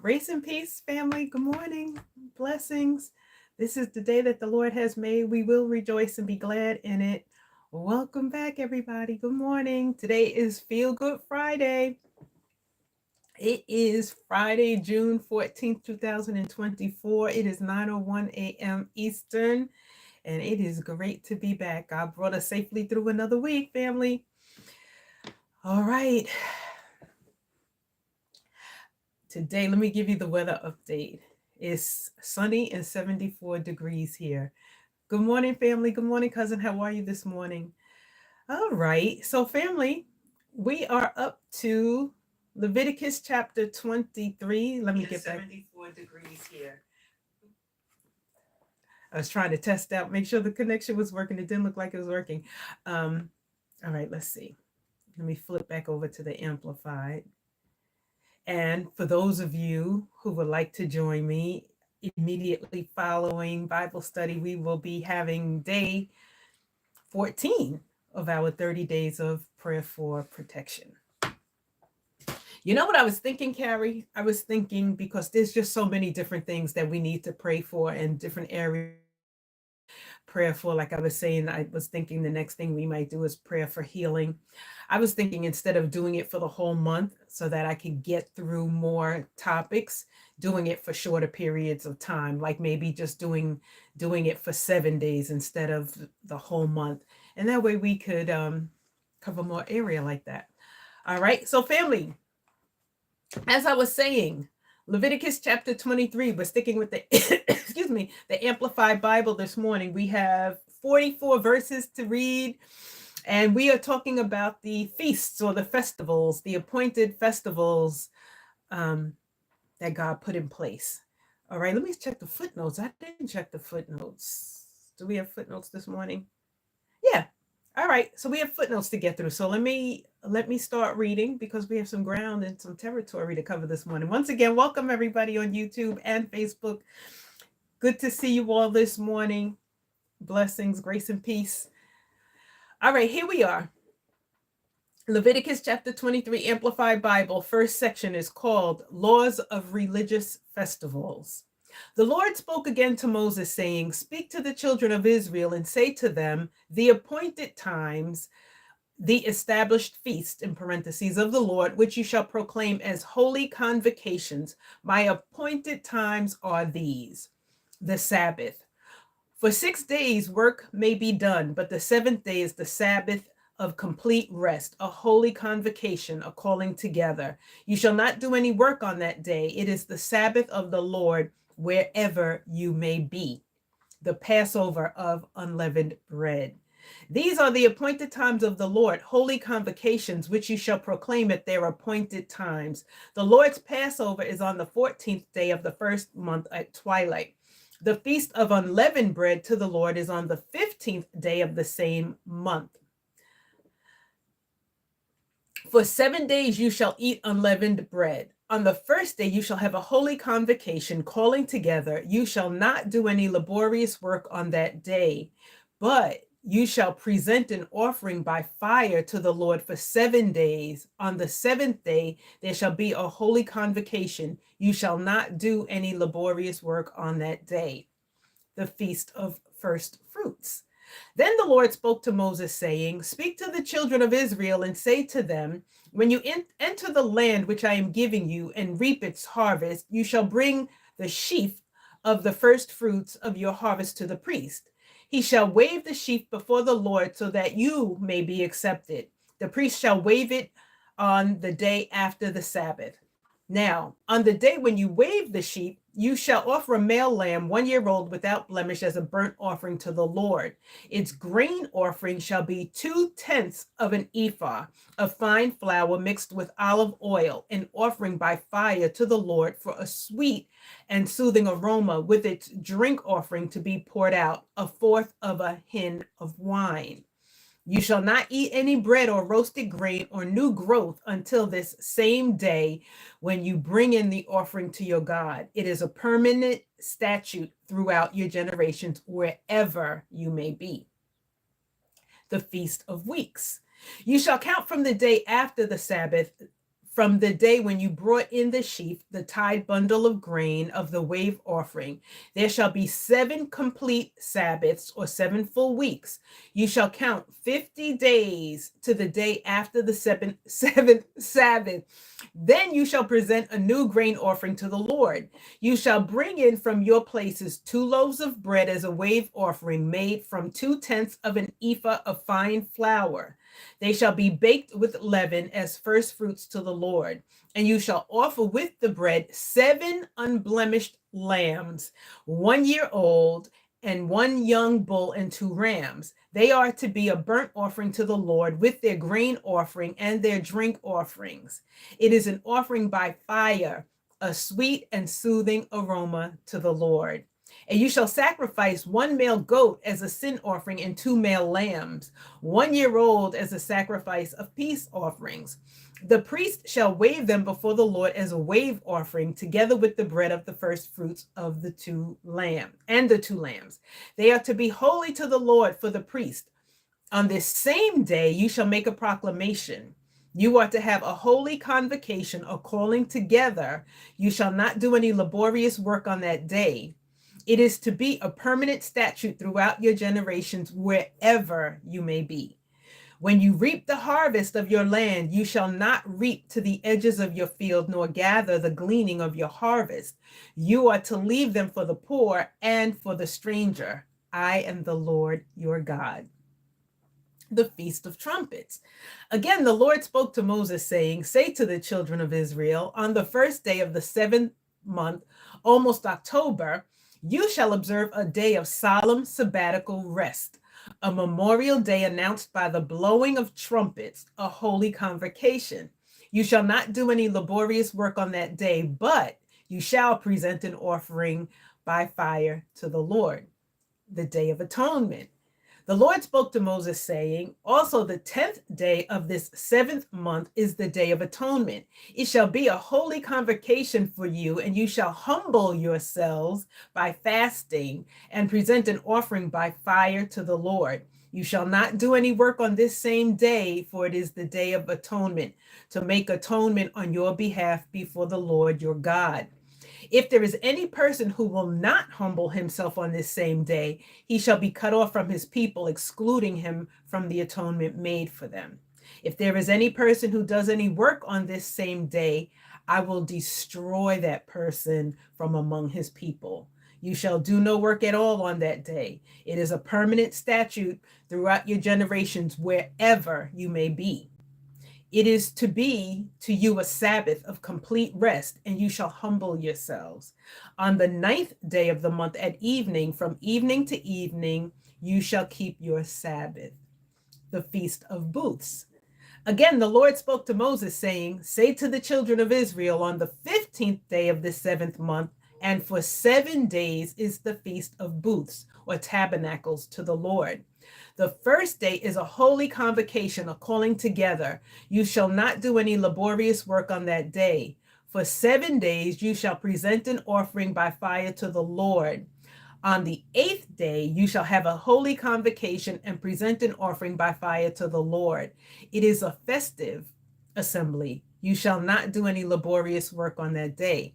Grace and peace, family. Good morning. Blessings. This is the day that the Lord has made. We will rejoice and be glad in it. Welcome back, everybody. Good morning. Today is Feel Good Friday. It is Friday, June 14th, 2024. It is 9:01 a.m. Eastern, and it is great to be back. God brought us safely through another week, family. All right. Today, let me give you the weather update. It's sunny and 74 degrees here. Good morning, family. Good morning, cousin. How are you this morning? All right. So, family, we are up to Leviticus chapter 23. Let me get back. 74 degrees here. I was trying to test out, make sure the connection was working. It didn't look like it was working. All right, let's see. Let me flip back over to the Amplified. And for those of you who would like to join me, immediately following Bible study, we will be having day 14 of our 30 days of prayer for protection. You know what I was thinking, Carrie? I was thinking because there's just so many different things that we need to pray for in different areas. Prayer for, like I was saying, I was thinking the next thing we might do is prayer for healing. I was thinking instead of doing it for the whole month so that I could get through more topics, doing it for shorter periods of time, like maybe just doing it for 7 days instead of the whole month. And that way we could cover more area like that. All right. So family, as I was saying, Leviticus chapter 23, we're sticking with the, excuse me, the Amplified Bible this morning. We have 44 verses to read, and we are talking about the feasts or the festivals, the appointed festivals that God put in place. All right, let me check the footnotes. I didn't check the footnotes. Do we have footnotes this morning? Yeah. All right, so we have footnotes to get through. So let me start reading because we have some ground and some territory to cover this morning. Once again, welcome everybody on YouTube and Facebook. Good to see you all this morning. Blessings, grace, and peace. All right, here we are. Leviticus chapter 23, Amplified Bible. First section is called Laws of Religious Festivals. The Lord spoke again to Moses, saying, "Speak to the children of Israel and say to them, the appointed times, the established feast, in parentheses, of the Lord, which you shall proclaim as holy convocations. My appointed times are these: the Sabbath. For 6 days work may be done, but the seventh day is the Sabbath of complete rest, a holy convocation, a calling together. You shall not do any work on that day. It is the Sabbath of the Lord wherever you may be, the Passover of unleavened bread. These are the appointed times of the Lord, holy convocations, which you shall proclaim at their appointed times. The Lord's Passover is on the 14th day of the first month at twilight. The feast of unleavened bread to the Lord is on the 15th day of the same month. For 7 days you shall eat unleavened bread. On the first day you shall have a holy convocation, calling together. You shall not do any laborious work on that day, but you shall present an offering by fire to the Lord for 7 days. On the seventh day there shall be a holy convocation. You shall not do any laborious work on that day. The feast of first fruits. Then the Lord spoke to Moses, saying, "Speak to the children of Israel and say to them, when you enter the land which I am giving you and reap its harvest, you shall bring the sheaf of the first fruits of your harvest to the priest. He shall wave the sheaf before the Lord so that you may be accepted. The priest shall wave it on the day after the Sabbath. Now, on the day when you wave the sheep, you shall offer a male lamb 1 year old without blemish as a burnt offering to the Lord. Its grain offering shall be 2/10 of an ephah of fine flour mixed with olive oil, an offering by fire to the Lord for a sweet and soothing aroma, with its drink offering to be poured out, 1/4 of a hin of wine. You shall not eat any bread or roasted grain or new growth until this same day when you bring in the offering to your God. It is a permanent statute throughout your generations, wherever you may be." The Feast of Weeks. You shall count from the day after the Sabbath from the day when you brought in the sheaf, the tied bundle of grain of the wave offering, there shall be 7 complete Sabbaths, or 7 full weeks. You shall count 50 days to the day after the seventh Sabbath. Then you shall present a new grain offering to the Lord. You shall bring in from your places 2 loaves of bread as a wave offering made from 2/10 of an ephah of fine flour. They shall be baked with leaven as first fruits to the Lord. And you shall offer with the bread 7 unblemished lambs, 1 year old, and 1 young bull and 2 rams. They are to be a burnt offering to the Lord with their grain offering and their drink offerings. It is an offering by fire, a sweet and soothing aroma to the Lord. And you shall sacrifice 1 male goat as a sin offering and 2 male lambs, 1 year old, as a sacrifice of peace offerings. The priest shall wave them before the Lord as a wave offering, together with the bread of the first fruits of the 2 lambs. They are to be holy to the Lord for the priest. On this same day you shall make a proclamation. You are to have a holy convocation, or calling together. You shall not do any laborious work on that day. It is to be a permanent statute throughout your generations, wherever you may be. When you reap the harvest of your land, you shall not reap to the edges of your field, nor gather the gleaning of your harvest. You are to leave them for the poor and for the stranger. I am the Lord your God. The Feast of Trumpets. Again, the Lord spoke to Moses, saying, say to the children of Israel, on the first day of the 7th month, almost October, you shall observe a day of solemn sabbatical rest, a memorial day announced by the blowing of trumpets, a holy convocation. You shall not do any laborious work on that day, but you shall present an offering by fire to the Lord. The Day of Atonement. The Lord spoke to Moses, saying, also the 10th day of this 7th month is the Day of Atonement. It shall be a holy convocation for you, and you shall humble yourselves by fasting and present an offering by fire to the Lord. You shall not do any work on this same day, for it is the Day of Atonement, to make atonement on your behalf before the Lord your God. If there is any person who will not humble himself on this same day, he shall be cut off from his people, excluding him from the atonement made for them. If there is any person who does any work on this same day, I will destroy that person from among his people. You shall do no work at all on that day. It is a permanent statute throughout your generations, wherever you may be. It is to be to you a Sabbath of complete rest, and you shall humble yourselves. On the 9th day of the month at evening, from evening to evening, you shall keep your Sabbath. The Feast of Booths. Again, the Lord spoke to Moses, saying, say to the children of Israel, on the 15th day of the 7th month, and for 7 days is the Feast of Booths, or tabernacles, to the Lord. The first day is a holy convocation, a calling together. You shall not do any laborious work on that day. For 7 days you shall present an offering by fire to the Lord. On the 8th day you shall have a holy convocation and present an offering by fire to the Lord. It is a festive assembly. You shall not do any laborious work on that day.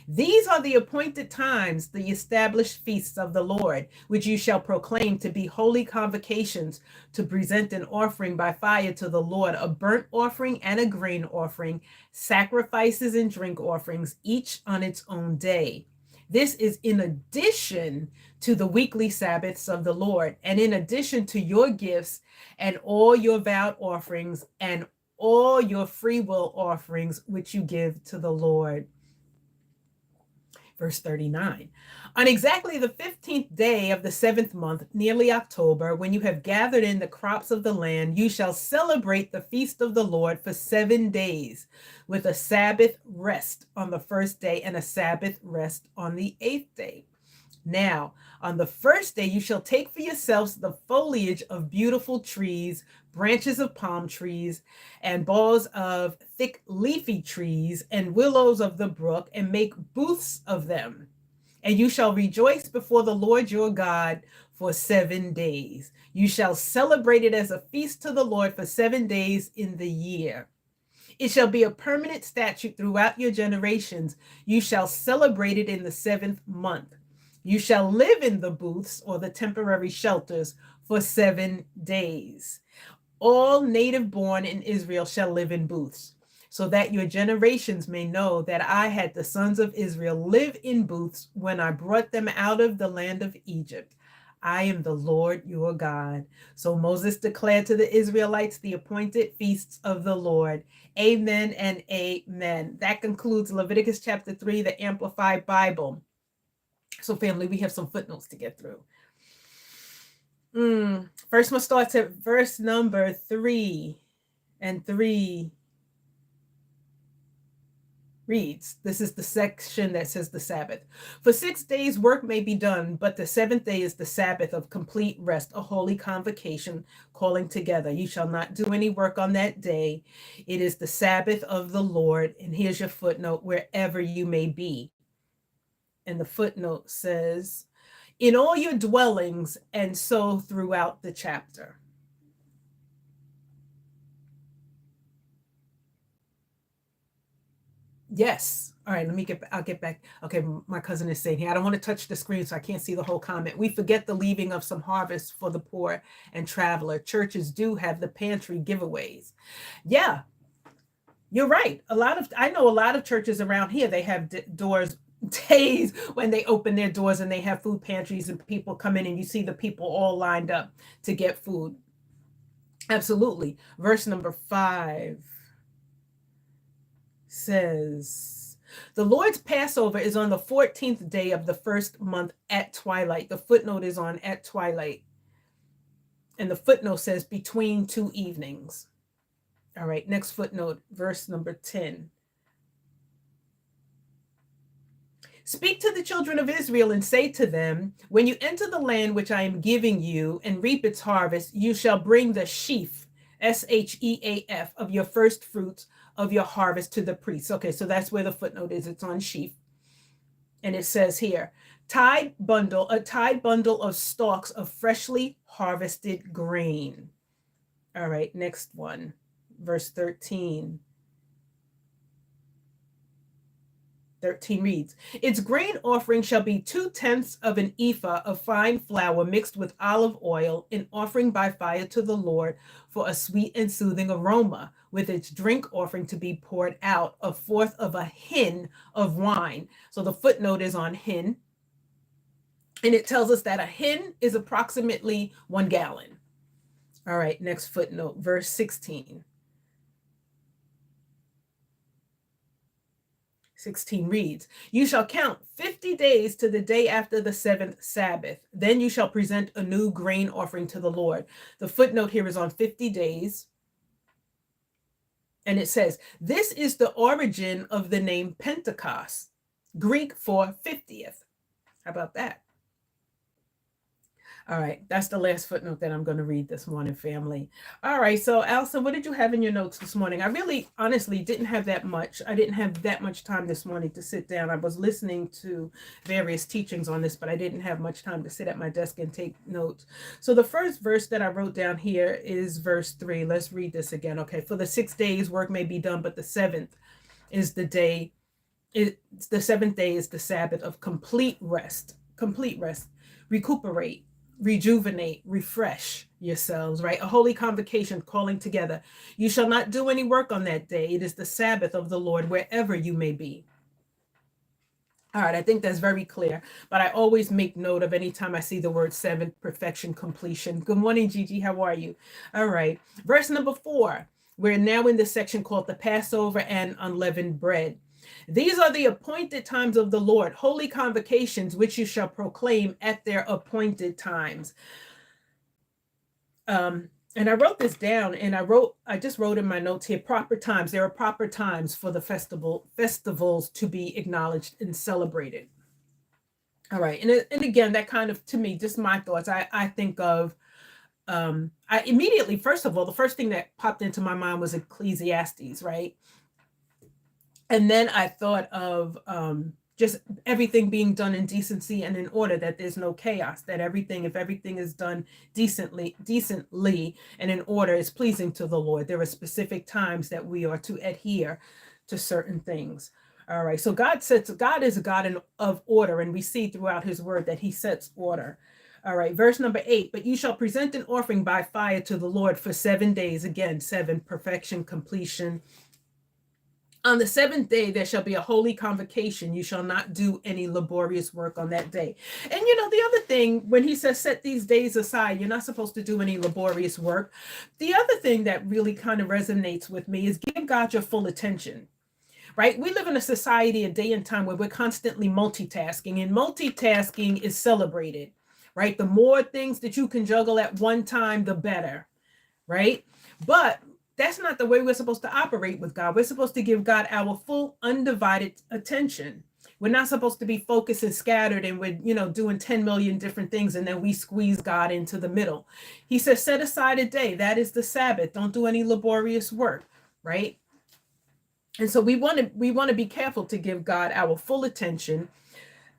These are the appointed times, the established feasts of the Lord, which you shall proclaim to be holy convocations, to present an offering by fire to the Lord, a burnt offering and a grain offering, sacrifices and drink offerings, each on its own day. This is in addition to the weekly Sabbaths of the Lord, and in addition to your gifts and all your vowed offerings and all your free will offerings, which you give to the Lord. Verse 39. On exactly the 15th day of the 7th month, nearly October, when you have gathered in the crops of the land, you shall celebrate the feast of the Lord for 7 days, with a Sabbath rest on the first day and a Sabbath rest on the 8th day. Now, on the first day, you shall take for yourselves the foliage of beautiful trees, branches of palm trees, and boughs of thick leafy trees, and willows of the brook, and make booths of them. And you shall rejoice before the Lord your God for 7 days. You shall celebrate it as a feast to the Lord for 7 days in the year. It shall be a permanent statute throughout your generations. You shall celebrate it in the 7th month. You shall live in the booths or the temporary shelters for 7 days. All native born in Israel shall live in booths, so that your generations may know that I had the sons of Israel live in booths when I brought them out of the land of Egypt. I am the Lord your God. So Moses declared to the Israelites the appointed feasts of the Lord. Amen and amen. That concludes Leviticus chapter 3, the Amplified Bible. So family, we have some footnotes to get through. First one starts at verse number 3, and 3 reads, this is the section that says the Sabbath. For 6 days work may be done, but the 7th day is the Sabbath of complete rest, a holy convocation, calling together. You shall not do any work on that day. It is the Sabbath of the Lord. And here's your footnote, wherever you may be. And the footnote says, in all your dwellings, and so throughout the chapter. Yes. All right, I'll get back. Okay, my cousin is saying here, I don't want to touch the screen so I can't see the whole comment. We forget the leaving of some harvest for the poor and traveler. Churches do have the pantry giveaways. Yeah, you're right. I know a lot of churches around here, they have doors days when they open their doors and they have food pantries and people come in and you see the people all lined up to get food. Absolutely. Verse number 5 says, the Lord's Passover is on the 14th day of the first month at twilight. The footnote is on at twilight. And the footnote says between 2 evenings. All right, next footnote, verse number 10. Speak to the children of Israel and say to them, when you enter the land which I am giving you and reap its harvest, you shall bring the sheaf, sheaf, of your first fruits of your harvest to the priests. Okay, so that's where the footnote is. It's on sheaf. And it says here, a tied bundle of stalks of freshly harvested grain. All right, next one, verse 13. 13 reads, its grain offering shall be 2/10 of an ephah of fine flour mixed with olive oil, an offering by fire to the Lord for a sweet and soothing aroma, with its drink offering to be poured out, 1/4 of a hin of wine. So the footnote is on hin. And it tells us that a hin is approximately 1 gallon. All right, next footnote, verse 16. 16 reads, you shall count 50 days to the day after the 7th Sabbath. Then you shall present a new grain offering to the Lord. The footnote here is on 50 days. And it says, this is the origin of the name Pentecost, Greek for 50th. How about that? All right, that's the last footnote that I'm going to read this morning, family. All right, so Alison, what did you have in your notes this morning? I really, honestly, didn't have that much. I didn't have that much time this morning to sit down. I was listening to various teachings on this, but I didn't have much time to sit at my desk and take notes. So the first verse that I wrote down here is verse 3. Let's read this again. Okay, for the 6 days work may be done, but the 7th is the day. The 7th day is the Sabbath of complete rest, recuperate, rejuvenate, refresh yourselves, right? A holy convocation calling together. You shall not do any work on that day. It is the Sabbath of the Lord wherever you may be. All right, I think that's very clear, but I always make note of any time I see the word 7th, perfection, completion. Good morning, Gigi. How are you? All right, verse number 4. We're now in this section called the Passover and unleavened bread. These are the appointed times of the Lord, holy convocations, which you shall proclaim at their appointed times. And I wrote this down, and I just wrote in my notes here, proper times. There are proper times for the festivals to be acknowledged and celebrated. All right. And again, that kind of, to me, just my thoughts. I think of, I immediately, first of all, the first thing that popped into my mind was Ecclesiastes, right? And then I thought of just everything being done in decency and in order, that there's no chaos, that if everything is done decently and in order, is pleasing to the Lord. There are specific times that we are to adhere to certain things. All right. So God is a God of order, and we see throughout his word that he sets order. All right. Verse number 8, but you shall present an offering by fire to the Lord for 7 days. Again, 7, perfection, completion. On the 7th day, there shall be a holy convocation. You shall not do any laborious work on that day. And the other thing, when he says set these days aside, you're not supposed to do any laborious work. The other thing that really kind of resonates with me is give God your full attention. Right? We live in a society, a day and time, where we're constantly multitasking, and multitasking is celebrated, right? The more things that you can juggle at one time, the better, right? But that's not the way we're supposed to operate with God. We're supposed to give God our full, undivided attention. We're not supposed to be focused and scattered, and we're, doing 10 million different things, and then we squeeze God into the middle. He says, set aside a day. That is the Sabbath. Don't do any laborious work, right? And so we want to be careful to give God our full attention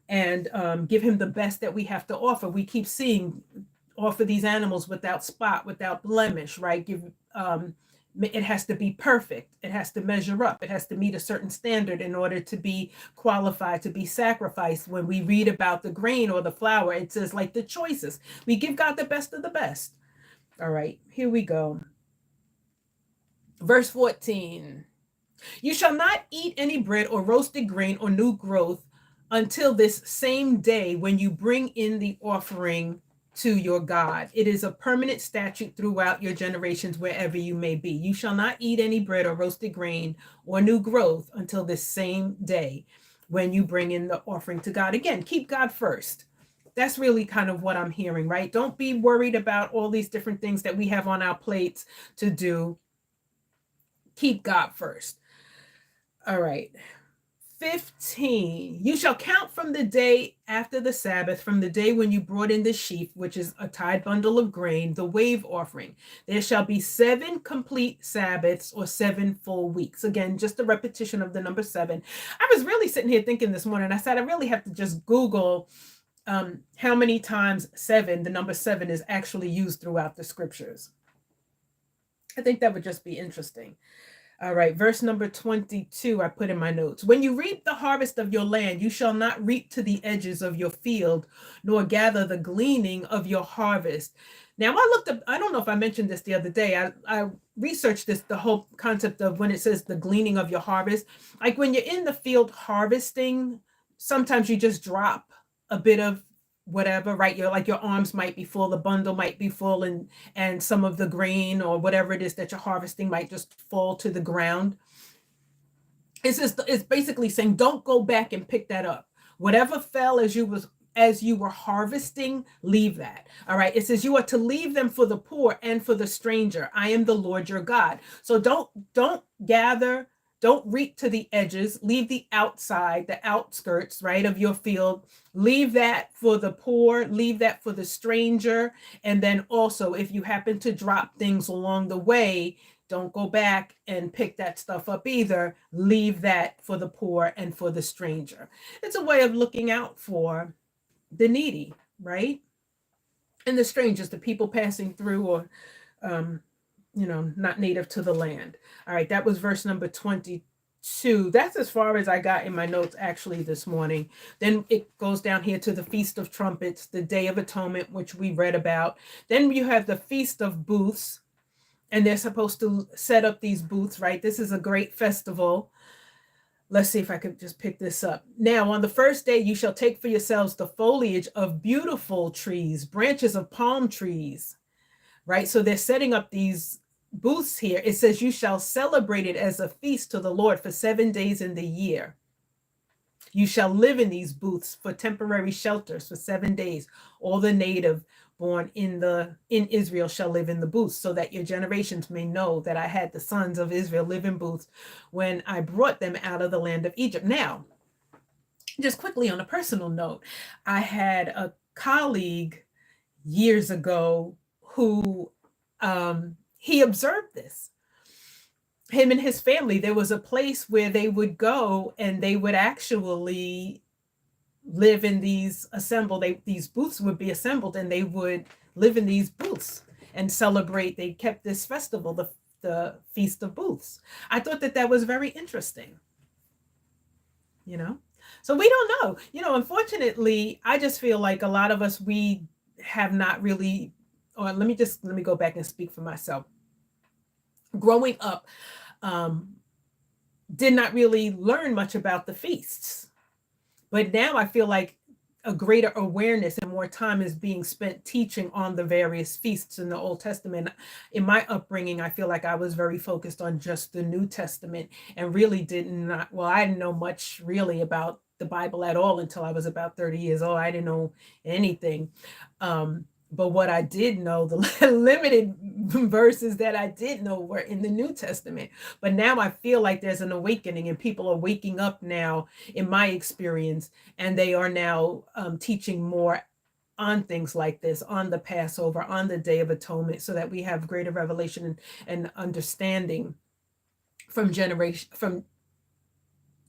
and give him the best that we have to offer. We keep seeing offer these animals without spot, without blemish, right? It has to be perfect. It has to measure up. It has to meet a certain standard in order to be qualified to be sacrificed. When we read about the grain or the flour, it says like the choices. We give God the best of the best. All right, here we go. Verse 14. You shall not eat any bread or roasted grain or new growth until this same day when you bring in the offering to your God. It is a permanent statute throughout your generations, wherever you may be. You shall not eat any bread or roasted grain or new growth until this same day when you bring in the offering to God. Again, keep God first. That's really kind of what I'm hearing, right? Don't be worried about all these different things that we have on our plates to do. Keep God first. All right. 15. You shall count from the day after the Sabbath, from the day when you brought in the sheaf, which is a tied bundle of grain, the wave offering. There shall be 7 complete Sabbaths, or 7 full weeks. Again, just a repetition of the number 7. I was really sitting here thinking this morning, I said, I really have to just Google how many times the number 7 is actually used throughout the scriptures. I think that would just be interesting. All right, verse number 22, I put in my notes. When you reap the harvest of your land, you shall not reap to the edges of your field, nor gather the gleaning of your harvest. Now, I looked up, I don't know if I mentioned this the other day. I researched this, the whole concept of when it says the gleaning of your harvest. Like when you're in the field harvesting, sometimes you just drop a bit of whatever, right? Your arms might be full, the bundle might be full, and some of the grain or whatever it is that you're harvesting might just fall to the ground. It's basically saying, don't go back and pick that up. Whatever fell as you were harvesting, leave that. All right. It says you are to leave them for the poor and for the stranger. I am the Lord your God. So don't gather. Don't reap to the edges. Leave the outside, the outskirts, right, of your field. Leave that for the poor. Leave that for the stranger. And then also, if you happen to drop things along the way, don't go back and pick that stuff up either. Leave that for the poor and for the stranger. It's a way of looking out for the needy, right? And the strangers, the people passing through, or not native to the land. All right, that was verse number 22. That's as far as I got in my notes actually this morning. Then it goes down here to the Feast of Trumpets, the Day of Atonement, which we read about. Then you have the Feast of Booths, and they're supposed to set up these booths, right? This is a great festival. Let's see if I could just pick this up. Now, on the first day, you shall take for yourselves the foliage of beautiful trees, branches of palm trees, right? So they're setting up these booths here. It says you shall celebrate it as a feast to the Lord for 7 days in the year. You shall live in these booths for temporary shelters for 7 days. All the native born in Israel shall live in the booths, so that your generations may know that I had the sons of Israel live in booths when I brought them out of the land of Egypt. Now, just quickly on a personal note, I had a colleague years ago who he observed this. Him and his family, there was a place where they would go and they would actually live in these these booths would be assembled, and they would live in these booths and celebrate. They kept this festival, the Feast of Booths. I thought that that was very interesting, you know? So we don't know. Unfortunately, I just feel like a lot of us, we have not really, or let me go back and speak for myself. Growing up, um, did not really learn much about the feasts. But now I feel like a greater awareness and more time is being spent teaching on the various feasts in the Old Testament. In my upbringing, I feel like I was very focused on just the New Testament and really I didn't know much really about the Bible at all until I was about 30 years old. I didn't know anything. But what I did know, the limited verses that I did know, were in the New Testament. But now I feel like there's an awakening, and people are waking up now, in my experience, and they are now teaching more on things like this, on the Passover, on the Day of Atonement, so that we have greater revelation and understanding from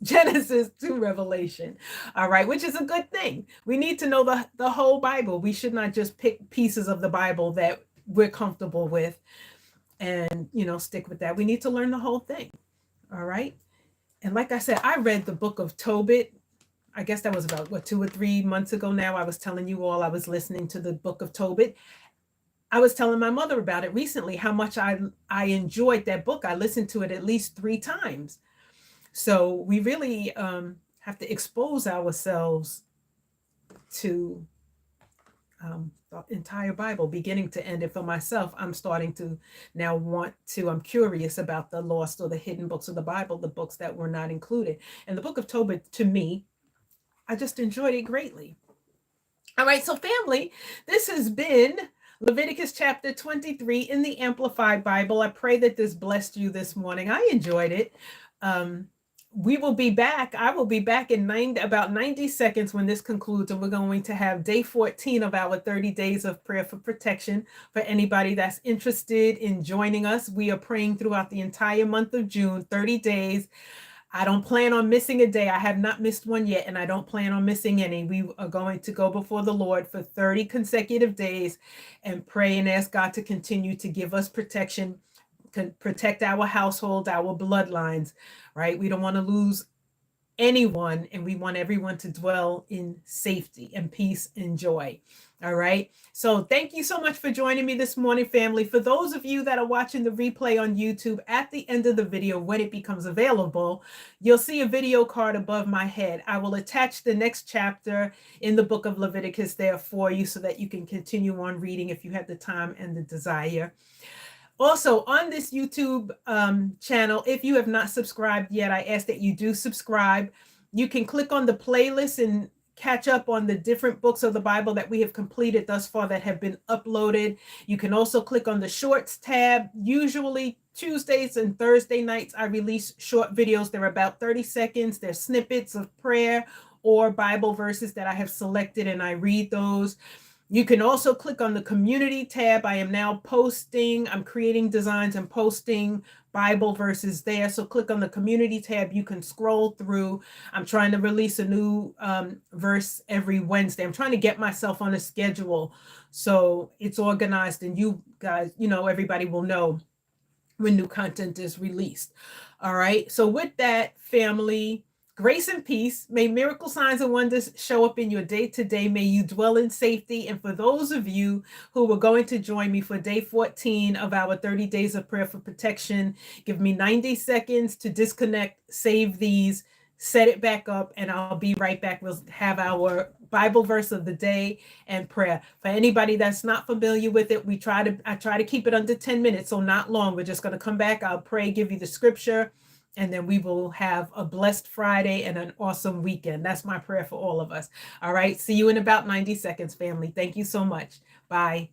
Genesis to Revelation. All right, which is a good thing. We need to know the whole Bible. We should not just pick pieces of the Bible that we're comfortable with and, stick with that. We need to learn the whole thing. All right. And like I said, I read the book of Tobit. I guess that was about 2 or 3 months ago now. I was telling you all I was listening to the book of Tobit. I was telling my mother about it recently, how much I enjoyed that book. I listened to it at least 3 times. So we really have to expose ourselves to the entire Bible, beginning to end. And for myself, I'm starting to now I'm curious about the lost or the hidden books of the Bible, the books that were not included. And the book of Tobit, to me, I just enjoyed it greatly. All right, so family, this has been Leviticus chapter 23 in the Amplified Bible. I pray that this blessed you this morning. I enjoyed it. We will be back. I will be back in about 90 seconds when this concludes, and we're going to have day 14 of our 30 days of prayer for protection. For anybody that's interested in joining us, we are praying throughout the entire month of June, 30 days. I don't plan on missing a day. I have not missed one yet, and I don't plan on missing any. We are going to go before the Lord for 30 consecutive days and pray and ask God to continue to give us protection, protect our household, our bloodlines, right? We don't want to lose anyone, and we want everyone to dwell in safety and peace and joy. All right. So thank you so much for joining me this morning, family. For those of you that are watching the replay on YouTube, at the end of the video, when it becomes available, you'll see a video card above my head. I will attach the next chapter in the book of Leviticus there for you so that you can continue on reading if you have the time and the desire. Also, on this YouTube channel, if you have not subscribed yet, I ask that you do subscribe. You can click on the playlist and catch up on the different books of the Bible that we have completed thus far that have been uploaded. You can also click on the Shorts tab. Usually Tuesdays and Thursday nights, I release short videos. They're about 30 seconds. They're snippets of prayer or Bible verses that I have selected, and I read those. You can also click on the community tab. I am now I'm creating designs and posting Bible verses there. So click on the community tab. You can scroll through. I'm trying to release a new verse every Wednesday. I'm trying to get myself on a schedule so it's organized, and you guys, everybody will know when new content is released. All right. So with that, family, grace and peace. May miracle signs and wonders show up in your day-to-day. May you dwell in safety. And for those of you who were going to join me for day 14 of our 30 days of prayer for protection, give me 90 seconds to disconnect, save these, set it back up, and I'll be right back. We'll have our Bible verse of the day and prayer. For anybody that's not familiar with it, I try to keep it under 10 minutes, so not long. We're just going to come back. I'll pray, give you the scripture, and then we will have a blessed Friday and an awesome weekend. That's my prayer for all of us. All right. See you in about 90 seconds, family. Thank you so much. Bye.